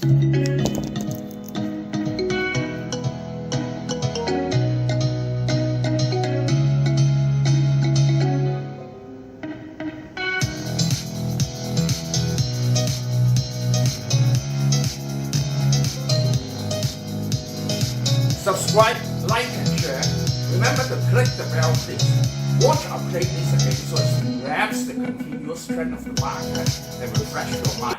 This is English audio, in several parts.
Subscribe, like and share. Remember to click the bell please. Watch our playlist again so as to grasp the continuous trend of the market and refresh your mind.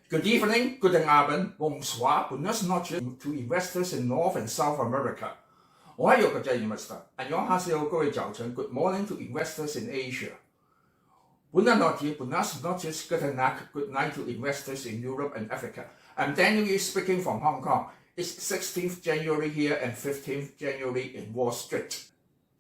Good evening, guten Abend, bonsoir, buenas noches to investors in North and South America. Ohio各位 investor. 안녕하세요, 各位早晨. Good morning to investors in Asia. Buenas noches, guten Nacht, good night to investors in Europe and Africa. I'm Daniel speaking from Hong Kong. It's 16th January here and 15th January in Wall Street.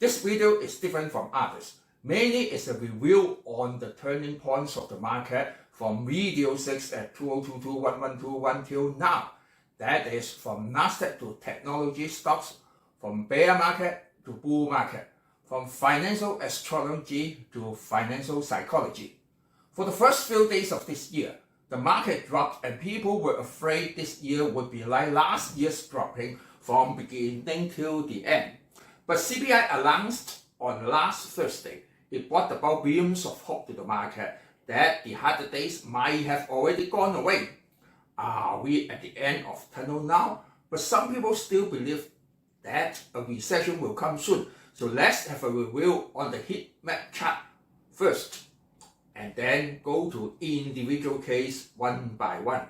This video is different from others. Mainly it's a review on the turning points of the market from video 6 at 2022-1121 till now. That is from NASDAQ to technology stocks, from bear market to bull market, from financial astrology to financial psychology. For the first few days of this year, the market dropped and people were afraid this year would be like last year's dropping from beginning till the end. But CPI announced on last Thursday, it brought about beams of hope to the market that the harder days might have already gone away. Are we at the end of tunnel now? But some people still believe that a recession will come soon. So let's have a review on the heat map chart first, and then go to individual case one by one.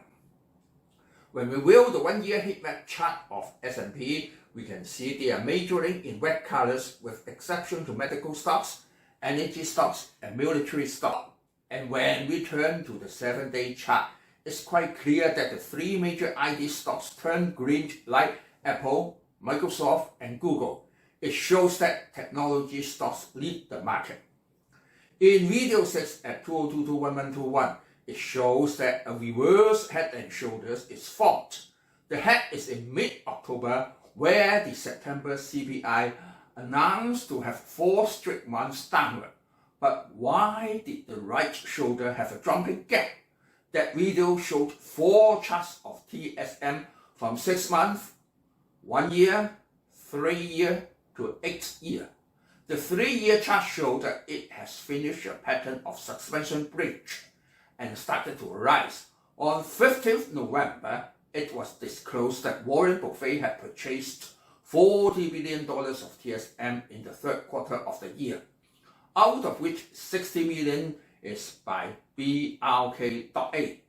When we view the 1-year heat map chart of S&P, we can see they are majoring in red colors with exception to medical stocks, energy stocks, and military stocks. And when we turn to the 7-day chart, it's quite clear that the 3 major ID stocks turned green like Apple, Microsoft, and Google. It shows that technology stocks lead the market. In video 6 at 2022-1121, it shows that a reverse head and shoulders is formed. The head is in mid-October, where the September CPI announced to have 4 straight months downward. But why did the right shoulder have a jumping gap? That video showed 4 charts of TSM from 6 months, 1 year, 3 year to 8 year. The 3-year chart showed that it has finished a pattern of suspension bridge and started to rise. On 15th November, it was disclosed that Warren Buffett had purchased $40 billion of TSM in the 3rd quarter of the year, out of which $60 million is by BRK.A.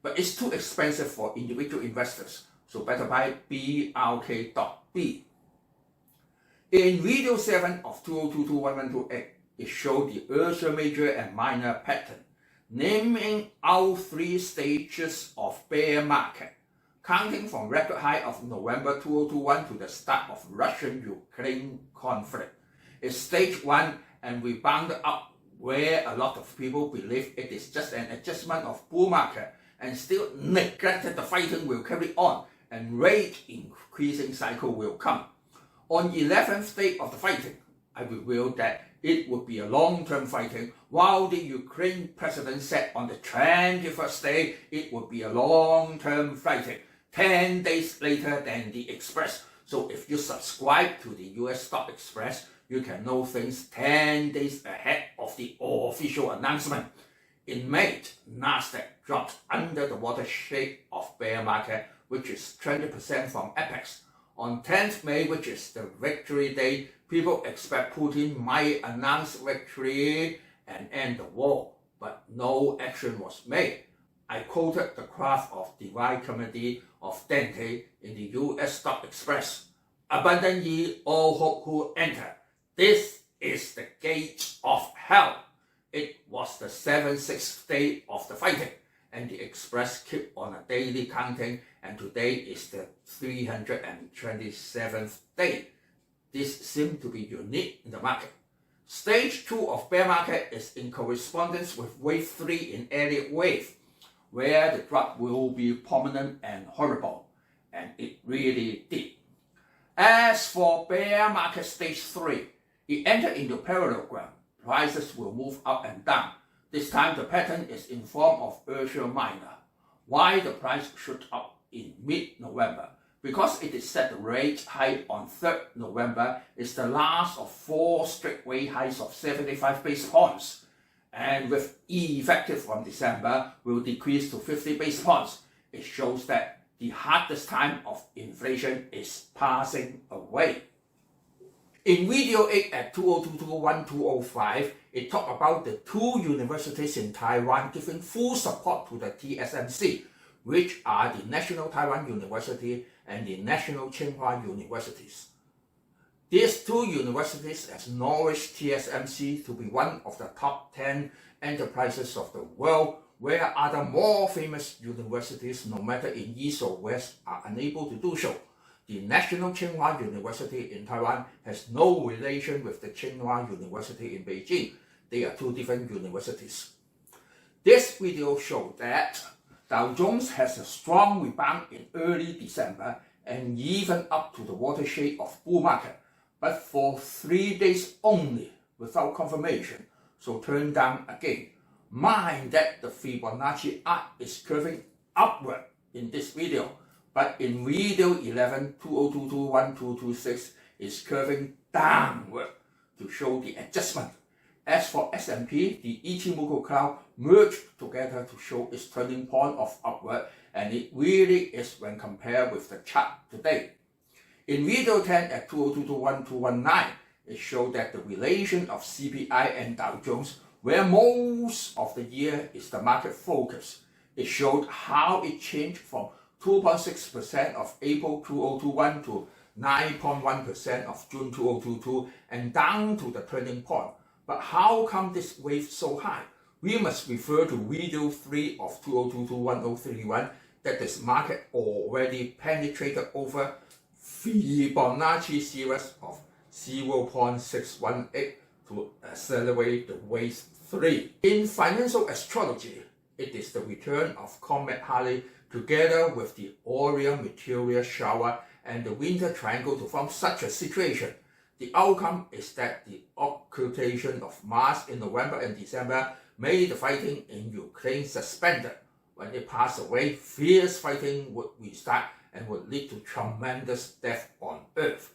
But it's too expensive for individual investors, so better buy BRK.B. In video 7 of 2022-1128, it showed the Ursa major and minor pattern, naming out 3 stages of bear market, counting from record high of November 2021 to the start of Russian-Ukraine conflict. It's stage 1 and we bounded up where a lot of people believe it is just an adjustment of bull market and still neglected the fighting will carry on and rate increasing cycle will come. On 11th day of the fighting, I revealed that it would be a long-term fighting, while the Ukraine president said on the 21st day it would be a long-term fighting, 10 days later than the Express. So if you subscribe to the US Stock Express, you can know things 10 days ahead of the official announcement. In May, NASDAQ dropped under the watershed of bear market, which is 20% from apex. On 10th May, which is the victory day, people expect Putin might announce victory and end the war, but no action was made. I quoted the graph of Divine Comedy of Dante in the US Stock Express. Abandon ye all hope who enter. This is the gate of hell. It was the 76th day of the fighting, and the Express kept on a daily counting, and today is the 327th day. This seems to be unique in the market. Stage 2 of bear market is in correspondence with wave 3 in Elliott wave, where the drop will be prominent and horrible, and it really did. As for bear market stage 3, it entered into parallelogram. Prices will move up and down. This time the pattern is in form of Ursa minor. Why the price shoot up in mid-November. Because it is set the rate hike on 3rd November is the last of 4 straight rate hikes of 75 basis points, and with effective from December will decrease to 50 basis points. It shows that the hardest time of inflation is passing away. In video 8 at 2022-1205, it talked about the 2 universities in Taiwan giving full support to the TSMC, which are the National Taiwan University and the National Tsinghua Universities. These 2 universities acknowledge TSMC to be one of the top 10 enterprises of the world, where other more famous universities, no matter in East or West, are unable to do so. The National Tsinghua University in Taiwan has no relation with the Tsinghua University in Beijing. They are 2 different universities. This video shows that Dow Jones has a strong rebound in early December and even up to the watershed of bull market, but for 3 days only without confirmation, so turned down again. Mind that the Fibonacci arc is curving upward in this video, but in video 11, 2022-1226 is curving downward to show the adjustment. As for S&P, the Ichimoku cloud merged together to show its turning point of upward, and it really is when compared with the chart today. In video 10 at 2022-1219, it showed that the relation of CPI and Dow Jones, where most of the year is the market focus. It showed how it changed from 2.6% of April 2021 to 9.1% of June 2022 and down to the turning point. But how come this wave so high? We must refer to video 3 of 2022-1031 that this market already penetrated over Fibonacci series of 0.618 to accelerate the wave 3. In Financial Astrology, it is the return of Comet Halley together with the Orion meteor shower and the winter triangle to form such a situation. The outcome is that the occultation of Mars in November and December made the fighting in Ukraine suspended. When it passed away, fierce fighting would restart and would lead to tremendous death on Earth.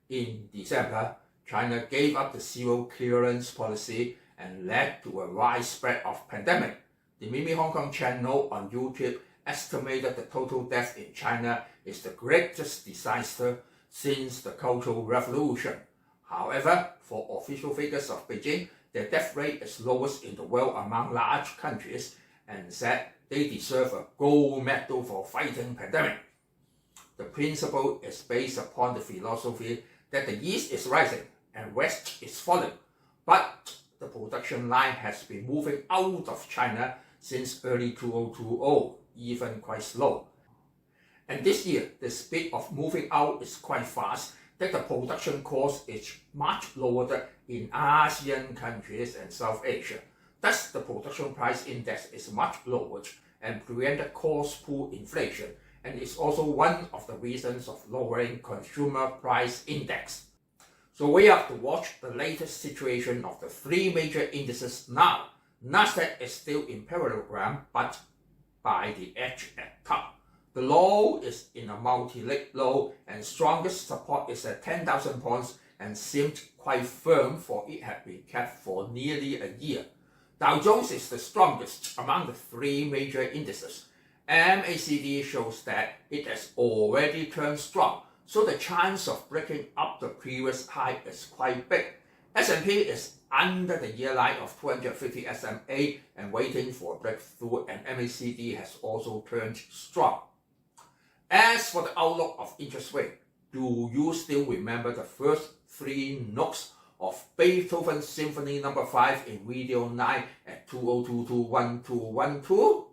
In December, China gave up the zero clearance policy and led to a widespread of pandemic. The Mimi Hong Kong channel on YouTube estimated the total death in China is the greatest disaster since the Cultural Revolution. However, for official figures of Beijing, their death rate is lowest in the world among large countries and said they deserve a gold medal for fighting pandemic. The principle is based upon the philosophy that the East is rising and West is falling, but the production line has been moving out of China since early 2020, even quite slow. And this year, the speed of moving out is quite fast, that the production cost is much lower in ASEAN countries and South Asia. Thus, the production price index is much lower and prevented cost pull inflation, and is also one of the reasons of lowering consumer price index. So we have to watch the latest situation of the 3 major indices now. NASDAQ is still in parallelogram, but by the edge at top. The low is in a multi-leg low, and strongest support is at 10,000 points and seemed quite firm, for it had been kept for nearly a year. Dow Jones is the strongest among the 3 major indices. NASADQ shows that it has already turned strong, so the chance of breaking up the previous high is quite big. S&P is under the year line of 250 SMA and waiting for a breakthrough, and NASADQ has also turned strong. As for the outlook of interest rate, do you still remember the first 3 notes of Beethoven Symphony No. 5 in video 9 at 2022-1212?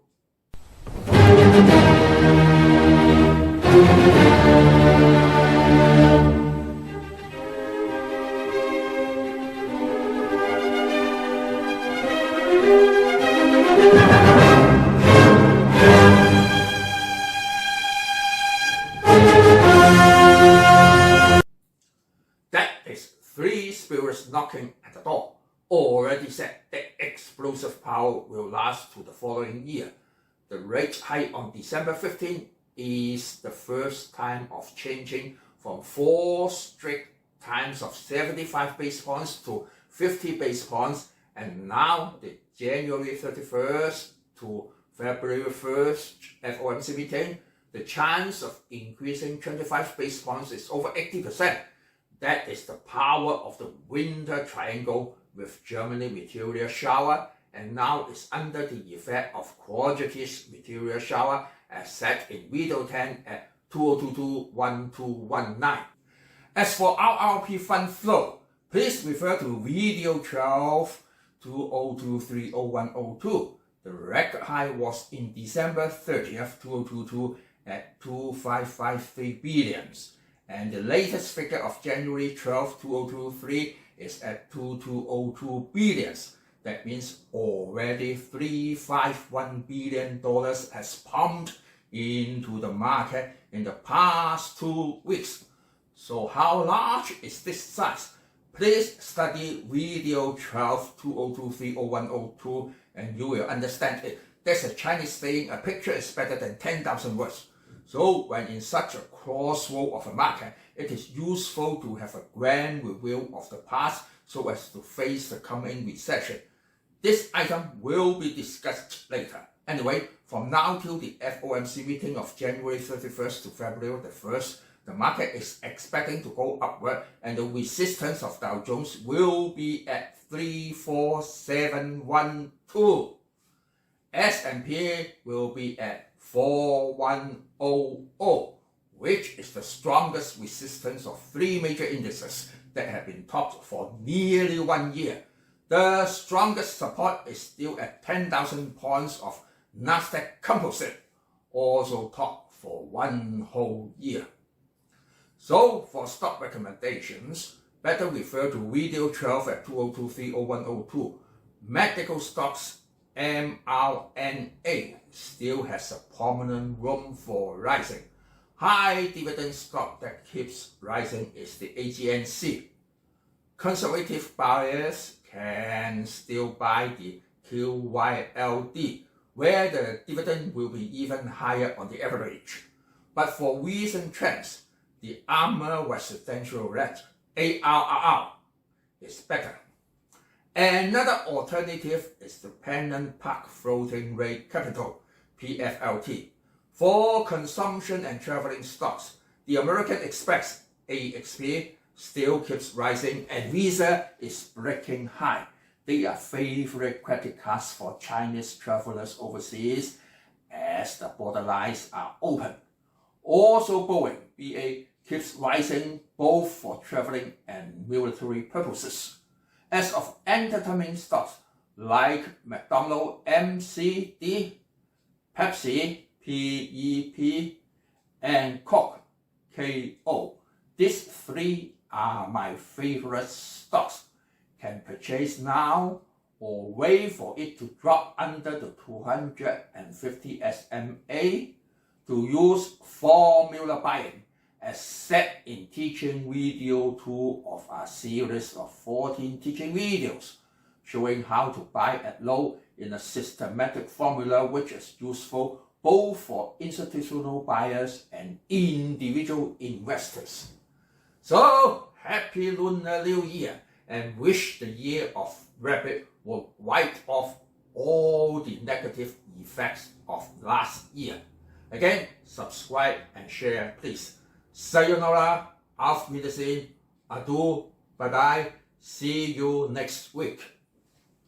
Knocking at the door already said that explosive power will last to the following year. The rate hike on December 15 is the first time of changing from 4 straight times of 75 base points to 50 base points, and now the January 31st to February 1st FOMC meeting, the chance of increasing 25 base points is over 80%. That is the power of the winter triangle with Germany meteor shower, and now is under the effect of quadratish meteor shower as set in video 10 at 2022-1219. As for RRP fund flow, please refer to video 12 2023-0102. The record high was in December 30th, 2022 at 2553 billions, and the latest figure of January 12, 2023 is at 2202 billions. That means already $351 billion has pumped into the market in the past 2 weeks. So how large is this size? Please study video 12 2023-0102 and you will understand it. There's a Chinese saying, a picture is better than 10,000 words. So when in such a crossroad of a market, it is useful to have a grand review of the past so as to face the coming recession. This item will be discussed later. Anyway, from now till the FOMC meeting of January 31st to February the 1st, the market is expecting to go upward, and the resistance of Dow Jones will be at 34712. S&P will be at 4100, which is the strongest resistance of 3 major indices that have been topped for nearly 1 year. The strongest support is still at 10,000 points of NASDAQ Composite, also topped for 1 whole year. So for stock recommendations, better refer to video 12 at 2023-0102. Medical stocks mRNA still has a prominent room for rising. High dividend stock that keeps rising is the AGNC. Conservative buyers can still buy the QYLD, where the dividend will be even higher on the average. But for recent trends, the Armor Residential Rate, ARRR, is better. Another alternative is the Pennant Park Floating Rate Capital, PFLT. For consumption and traveling stocks, the American Express, AXP, still keeps rising, and Visa is breaking high. They are favorite credit cards for Chinese travelers overseas as the border lines are open. Also Boeing, BA, keeps rising both for traveling and military purposes. As of entertainment stocks like McDonald's, MCD, Pepsi, PEP, and Coke, KO, these 3 are my favorite stocks. Can purchase now or wait for it to drop under the 250 SMA to use formula buying as set in teaching video 2 of our series of 14 teaching videos showing how to buy at low in a systematic formula which is useful both for institutional buyers and individual investors. So, Happy Lunar New Year, and wish the year of rabbit will wipe off all the negative effects of last year. Again, subscribe and share please. Sayonara, auf Wiedersehen, adieu, bye bye, see you next week.